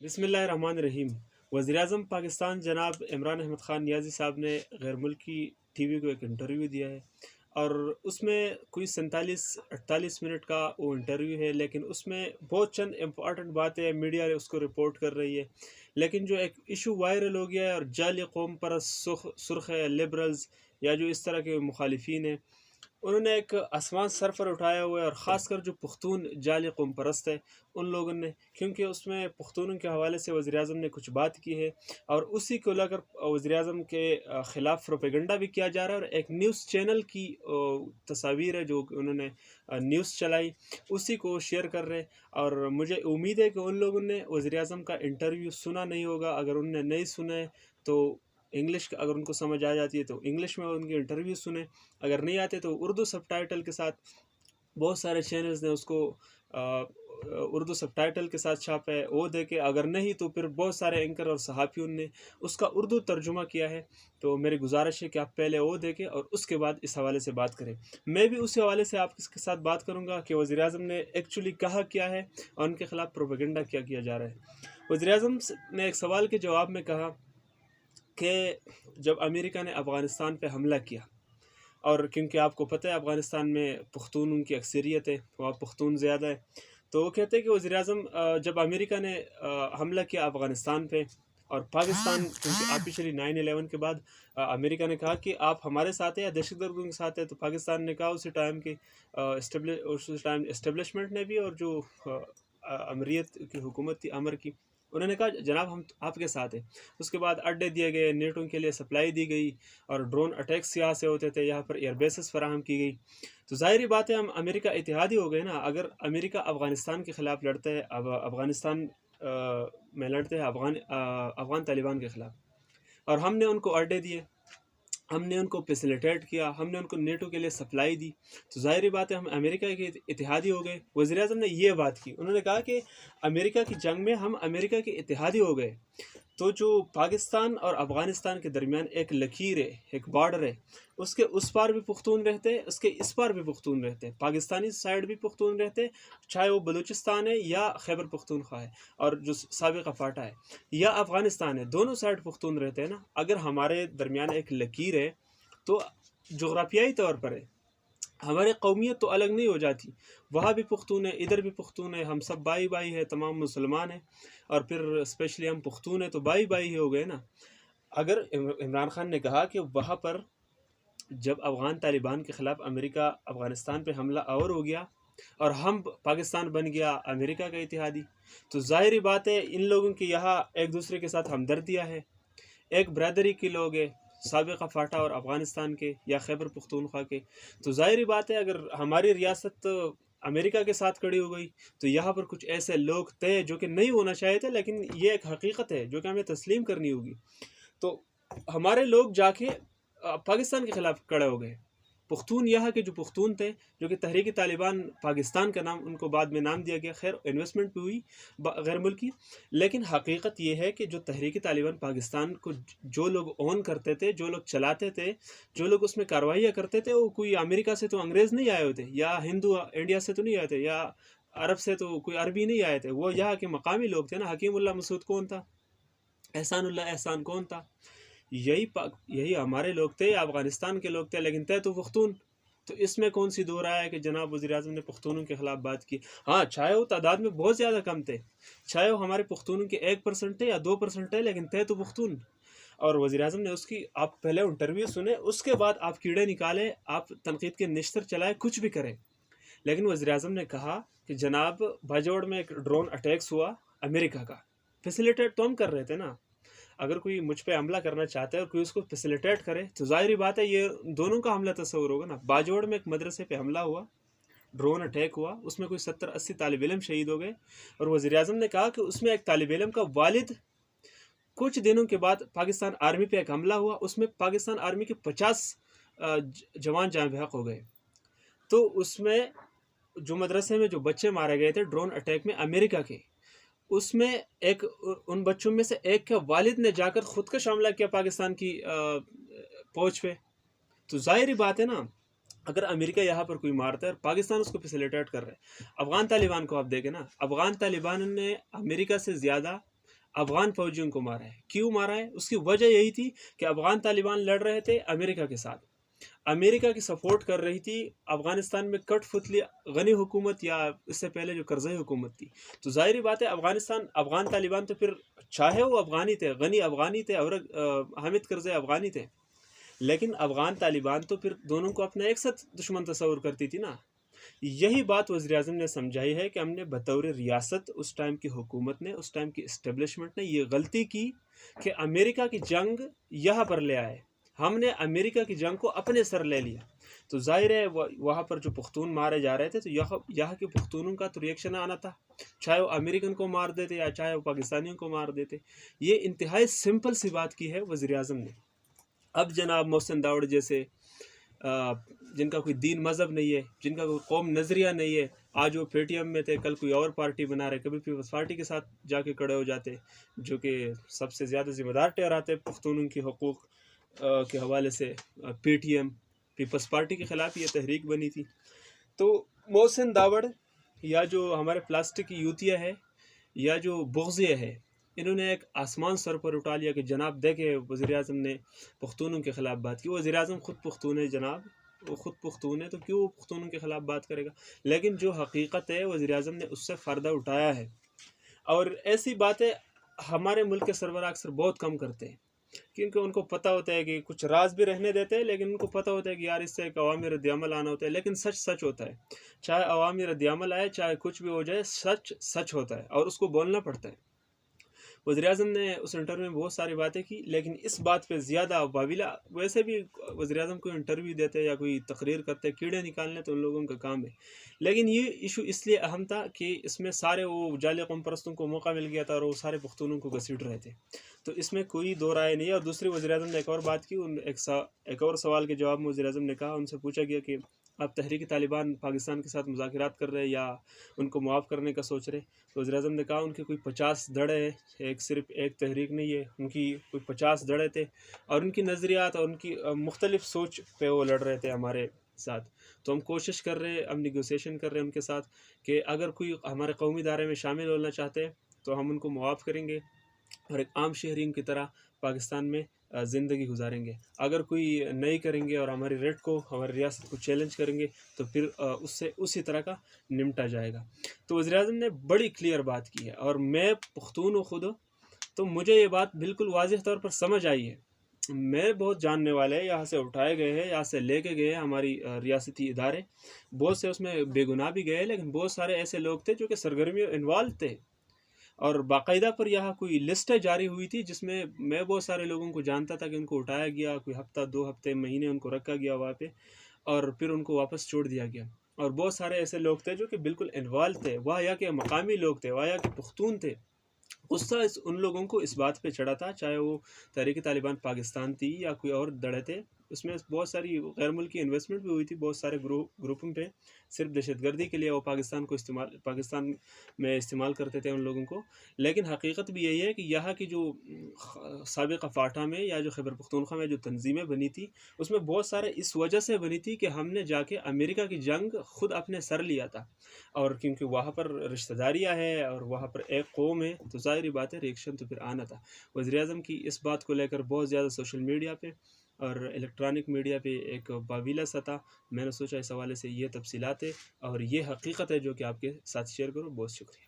बिस्मिल्लाहिर्रहमानिर्रहीम। वज़ीर-ए-आज़म पाकिस्तान जनाब इमरान अहमद ख़ान नियाज़ी साहब ने गैर मुल्की टीवी को एक इंटरव्यू दिया है और उसमें कोई 47-48 मिनट का वो इंटरव्यू है, लेकिन उसमें बहुत चंद इम्पॉर्टेंट बातें मीडिया उसको रिपोर्ट कर रही है। लेकिन जो एक इशू वायरल हो गया है और जाली कौम परस्त सुर्ख है लिबरल्स या जो इस तरह के मुखालिफिन हैं, उन्होंने एक आसमान सर पर उठाया हुआ है और ख़ासकर जो पुख्तून जाली कौम परस्त है उन लोगों ने, क्योंकि उसमें पुख्तूनों के हवाले से वज़ीर-ए-आज़म ने कुछ बात की है और उसी को लेकर वज़ीर-ए-आज़म के ख़िलाफ़ प्रोपेगेंडा भी किया जा रहा है। और एक न्यूज़ चैनल की तस्वीर है जो उन्होंने न्यूज़ चलाई, उसी को शेयर कर रहे हैं। और मुझे उम्मीद है कि उन लोगों ने वज़ीर-ए-आज़म का इंटरव्यू सुना नहीं होगा। अगर उन्होंने नहीं सुना है तो इंग्लिश अगर उनको समझ आ जाती है तो इंग्लिश में उनकी इंटरव्यू सुने, अगर नहीं आते तो उर्दू सबटाइटल के साथ। बहुत सारे चैनल्स ने उसको उर्दू सबटाइटल के साथ छापा है, वो देखे। अगर नहीं तो फिर बहुत सारे एंकर और सहाफ़ियों ने उसका उर्दू तर्जुमा किया है। तो मेरी गुजारिश है कि आप पहले वो देखें और उसके बाद इस हवाले से बात करें। मैं भी उसी हवाले से आपके साथ बात करूँगा कि वज़ीर-ए-आज़म ने एक्चुअली कहा क्या है और उनके ख़िलाफ़ प्रोपेगेंडा क्या किया जा रहा है। वज़ीर-ए-आज़म ने एक सवाल के जवाब में कहा कि जब अमेरिका ने अफ़गानिस्तान पे हमला किया, और क्योंकि आपको पता है अफ़गानिस्तान में पुख्तून की अक्सरियत है, वहाँ पुख्तून ज़्यादा है, तो वो कहते हैं कि वज़ीर-ए-आज़म जब अमेरिका ने हमला किया अफ़गानिस्तान पे और पाकिस्तान, क्योंकि ऑफिशियली 9/11 के बाद अमेरिका ने कहा कि आप हमारे साथ हैं या दहशतगर्दों के साथ हैं, तो पाकिस्तान ने कहा उसी टाइम की उस टाइम इस्टेब्लिशमेंट ने भी और जो अमरीत की हुकूमत थी अमर की, उन्होंने कहा जनाब हम आपके साथ हैं। उसके बाद अड्डे दिए गए, नेटों के लिए सप्लाई दी गई और ड्रोन अटैक्स यहाँ से होते थे, यहाँ पर एयर बेसेस फराहम की गई। तो ज़ाहिर बात है हम अमेरिका इत्तेहादी हो गए ना। अगर अमेरिका अफ़गानिस्तान के ख़िलाफ़ लड़ते हैं, अब अफ़गानिस्तान में लड़ते हैं अफ़गान तालिबान के ख़िलाफ़, और हमने उनको अड्डे दिए, हमने उनको फैसिलिटेट किया, हमने उनको नेटो के लिए सप्लाई दी, तो ज़ाहिर बात है हम अमेरिका के इत्तेहादी हो गए। वज़ीर-ए-आज़म ने ये बात की, उन्होंने कहा कि अमेरिका की जंग में हम अमेरिका के इत्तेहादी हो गए। तो जो पाकिस्तान और अफ़गानिस्तान के दरमियान एक लकीर है, एक बॉर्डर है, उसके उस पार भी पुख्तून रहते हैं, उसके इस पार भी पुख्तून रहते हैं। पाकिस्तानी साइड भी पुख्तून रहते हैं, चाहे वो बलूचिस्तान है या खैबर पख्तूनख्वा है और जो साबिक़ा फाटा है या अफ़गानिस्तान है, दोनों साइड पुख्तून रहते हैं ना। अगर हमारे दरमियान एक लकीर है तो जोग्राफियाई तौर पर है, हमारी कौमियत तो अलग नहीं हो जाती। वहाँ भी पुख्तून है, इधर भी पुख्तून है, हम सब भाई भाई है, तमाम मुसलमान हैं और फिर स्पेशली हम पुख्तून है तो भाई भाई ही हो गए ना। अगर इमरान खान ने कहा कि वहाँ पर जब अफ़गान तालिबान के ख़िलाफ़ अमेरिका अफ़गानिस्तान पे हमला आवर हो गया और हम पाकिस्तान बन गया अमेरिका का इत्तेहादी, तो ज़ाहिर बात है इन लोगों की यहाँ एक दूसरे के साथ हमदर्दियाँ है, एक बरदरी के लोग हैं, साबिक़ा फाटा और अफ़गानिस्तान के या खैबर पख्तूनख्वा के। तो ज़ाहिर बात है अगर हमारी रियासत अमेरिका के साथ खड़ी हो गई तो यहाँ पर कुछ ऐसे लोग थे जो कि नहीं होना चाहिए थे, लेकिन ये एक हकीकत है जो कि हमें तस्लीम करनी होगी। तो हमारे लोग जाके पाकिस्तान के ख़िलाफ़ खड़े हो गए। पुख्तून यहाँ के जो पुख्तून थे, जो कि तहरीक तालिबान पाकिस्तान का नाम उनको बाद में नाम दिया गया, खैर इन्वेस्टमेंट भी हुई गैर मुल्की, लेकिन हकीकत ये है कि जो तहरीक तालिबान पाकिस्तान को जो लोग ओन करते थे, जो लोग चलाते थे, जो लोग उसमें कार्रवाइयाँ करते थे, वो कोई अमेरिका से तो अंग्रेज़ नहीं आए हुए थे या हिंदू इंडिया से तो नहीं आए थे या अरब से तो कोई अरबी नहीं आए थे, वो यहाँ के मकामी लोग थे ना। हकीमुल्लाह मसूद कौन था, एहसानुल्लाह एहसान कौन था, यही हमारे लोग थे, अफ़गानिस्तान के लोग थे, लेकिन थे तो पुख्तून। तो इसमें कौन सी दो राय है कि जनाब वज़ीर-ए-आज़म ने पुख्तूनों के ख़िलाफ़ बात की। हाँ, चाहे वो तादाद में बहुत ज़्यादा कम थे, चाहे वो हमारे पुख्तूनों के 1% थे या 2% थे, लेकिन थे तो पुख्तून। और वज़ीर-ए-आज़म ने उसकी आप पहले इंटरव्यू सुने, उसके बाद आप कीड़े निकाले, आप तनकीद के निश्तर चलाए, कुछ भी करें। लेकिन वज़ीर-ए-आज़म ने कहा कि जनाब बाजौड़ में एक ड्रोन अटैक्स हुआ अमेरिका का, फैसिलिटेट तो हम कर रहे थे ना। अगर कोई मुझ पे हमला करना चाहता है और कोई उसको फैसिलिटेट करे तो ज़ाहिर बात है ये दोनों का हमला तस्वुर होगा ना। बाजौड़ में एक मदरसे पे हमला हुआ, ड्रोन अटैक हुआ, उसमें कोई 70-80 तालिब इल्म शहीद हो गए और वज़ीर-ए-आज़म ने कहा कि उसमें एक तालिब इल्म का वालिद, कुछ दिनों के बाद पाकिस्तान आर्मी पे एक हमला हुआ, उसमें पाकिस्तान आर्मी के 50 जवान जान बेहक हो गए। तो उसमें जो मदरसे में जो बच्चे मारे गए थे ड्रोन अटैक में अमेरिका के, उसमें एक उन बच्चों में से एक के वालिद ने जाकर खुदकश हमला किया पाकिस्तान की फौज पे। तो ज़ाहिर बात है ना, अगर अमेरिका यहाँ पर कोई मारता है और पाकिस्तान उसको फैसिलिटेट कर रहा है। अफ़गान तालिबान को आप देखें ना, अफ़गान तालिबान ने अमेरिका से ज़्यादा अफ़गान फ़ौजियों को मारा है। क्यों मारा है? उसकी वजह यही थी कि अफ़गान तालिबान लड़ रहे थे अमेरिका के साथ। अमेरिका की सपोर्ट कर रही थी अफ़गानिस्तान में कठपुतली गनी हुकूमत, या इससे पहले जो करज़ई हुकूमत थी। तो ज़ाहिर बात है अफ़गान तालिबान तो फिर चाहे वो अफ़गानी थे, गनी अफ़गानी थे और हामिद करज़ई अफ़गानी थे, लेकिन अफ़गान तालिबान तो फिर दोनों को अपना एक साथ दुश्मन तस्वुर करती थी ना। यही बात वज़ीर-ए-आज़म ने समझाई है कि हमने बतौर रियासत उस टाइम की हुकूमत ने, उस टाइम की इस्टेब्लिशमेंट ने ये गलती की कि अमेरिका की जंग यहाँ पर ले आए। हमने अमेरिका की जंग को अपने सर ले लिया। तो ज़ाहिर है वहाँ पर जो पुख्तून मारे जा रहे थे, तो यहाँ के पुख्तूनों का तो रिएक्शन आना था। चाहे वो अमेरिकन को मार देते या चाहे वो पाकिस्तानियों को मार देते। ये इंतहाई सिंपल सी बात की है वज़ीर-ए-आज़म ने। अब जनाब मोहसिन दावड़ जैसे जिनका कोई दीन मज़हब नहीं है, जिनका कोई कौम नज़रिया नहीं है, आज वो पेटीएम में थे, कल कोई और पार्टी बना रहे, कभी पीपल्स पार्टी के साथ जाके खड़े हो जाते, जो कि सबसे ज़्यादा ज़िम्मेदार ठहराते पुख्तूनों की हकूक़ के हवाले से। पेटीएम पीपल्स पार्टी के ख़िलाफ़ ये तहरीक बनी थी। तो मोहसिन दावड़ या जो हमारे प्लास्टिक की यूतिया है या जो बुग़्ज़िया है, इन्होंने एक आसमान सर पर उठा लिया कि जनाब देखे वज़ीर-ए-आज़म ने पुख्तूनों के ख़िलाफ़ बात की। वज़ीर-ए-आज़म ख़ुद पुख्तून है जनाब, वो ख़ुद पुख्तून है, तो क्यों पुख्तूनों के ख़िलाफ़ बात करेगा? लेकिन जो हकीकत है वज़ीर-ए-आज़म ने उससे फ़ायदा उठाया है। और ऐसी बातें हमारे मुल्क के सरबराह अक्सर बहुत कम करते हैं, क्योंकि उनको पता होता है कि कुछ राज भी रहने देते हैं, लेकिन उनको पता होता है कि यार इससे एक अवामी रद्द-ए-अमल आना होता है। लेकिन सच सच होता है, चाहे अवामी रद्द-ए-अमल आए, चाहे कुछ भी हो जाए, सच सच होता है और उसको बोलना पड़ता है। वज़ीर-ए-आज़म ने उस इंटरव्यू में बहुत सारी बातें की, लेकिन इस बात पे ज़्यादा वाविला, वैसे भी वज़ीर-ए-आज़म कोई इंटरव्यू देते या कोई तकरीर करते, कीड़े निकालने तो उन लोगों का काम है। लेकिन ये इशू इसलिए अहम था कि इसमें सारे वो जाली कौम परस्तों को मौका मिल गया था और वो सारे पुख्तूनों को घसीट रहे थे। तो इसमें कोई दो राय नहीं है। और दूसरी, वज़ीर-ए-आज़म ने एक और बात की, एक और सवाल के जवाब में वज़ीर-ए-आज़म ने कहा, उनसे पूछा गया कि आप तहरीक तालिबान पाकिस्तान के साथ मुज़ाकरात कर रहे हैं या उनको मुआफ़ करने का सोच रहे? तो वज़ीर-ए-आज़म ने कहा उनके कोई 50 धड़े हैं, एक सिर्फ़ एक तहरीक नहीं है, उनकी कोई 50 धड़े थे और उनकी नज़रियात और उनकी मुख्तलिफ़ सोच पे वो लड़ रहे थे हमारे साथ। तो हम कोशिश कर रहे हैं, हम नेगोशिएशन कर रहे हैं उनके साथ कि अगर कोई हमारे कौमी दायरे में शामिल होना चाहते हैं तो हम उनको मुआफ़ करेंगे और एक आम शहरियों की तरह पाकिस्तान में ज़िंदगी गुजारेंगे। अगर कोई नहीं करेंगे और हमारी रेट को, हमारी रियासत को चैलेंज करेंगे तो फिर उससे उसी तरह का निपटा जाएगा। तो वज़ीर-ए-आज़म ने बड़ी क्लियर बात की है और मैं पुख्तून हूँ खुद, तो मुझे ये बात बिल्कुल वाज़ेह तौर पर समझ आई है। मैं बहुत जानने वाले हैं, यहाँ से उठाए गए हैं, यहाँ से लेके गए हैं हमारी रियासती इदारे। बहुत से उसमें बेगुनाह भी गए, लेकिन बहुत सारे ऐसे लोग थे जो कि सरगर्मियों इन्वॉल्व थे। और बाकायदा पर यहाँ कोई लिस्टें जारी हुई थी जिसमें मैं बहुत सारे लोगों को जानता था कि उनको उठाया गया, कोई हफ़्ता, 2 हफ़्ते, महीने उनको रखा गया वहाँ पे और फिर उनको वापस छोड़ दिया गया। और बहुत सारे ऐसे लोग थे जो कि बिल्कुल इन्वॉल्व थे, वहाँ यहाँ के मकामी लोग थे, वहाँ यहाँ के पुख्तून थे। गुस्सा उन लोगों को इस बात पे चढ़ा था, चाहे वो तहरीक तालिबान पाकिस्तान थी या कोई और धड़े थे। उसमें बहुत सारी गैर मुल्की इन्वेस्टमेंट भी हुई थी बहुत सारे ग्रुपों पे, सिर्फ दहशतगर्दी के लिए वो पाकिस्तान में इस्तेमाल करते थे उन लोगों को। लेकिन हकीकत भी यही है कि यहाँ की जो साबिक़ा फ़ाटा में या जो खैबर पख्तूनख्वा में जो तंजीमें बनी थी, उसमें बहुत सारे इस वजह से बनी थी कि हमने जाके अमेरिका की जंग खुद अपने सर लिया था। और क्योंकि वहाँ पर रिश्तेदारियाँ हैं और वहाँ पर एक कौम है, तो ज़ाहिर बात है रिएक्शन तो फिर आना था। वज़ीर-ए-आज़म की इस बात को लेकर बहुत ज़्यादा सोशल मीडिया पे और इलेक्ट्रॉनिक मीडिया पे एक वाविला सा था। मैंने सोचा इस हवाले से ये तफ़सीलात है और ये हकीकत है जो कि आपके साथ शेयर करूँ। बहुत शुक्रिया।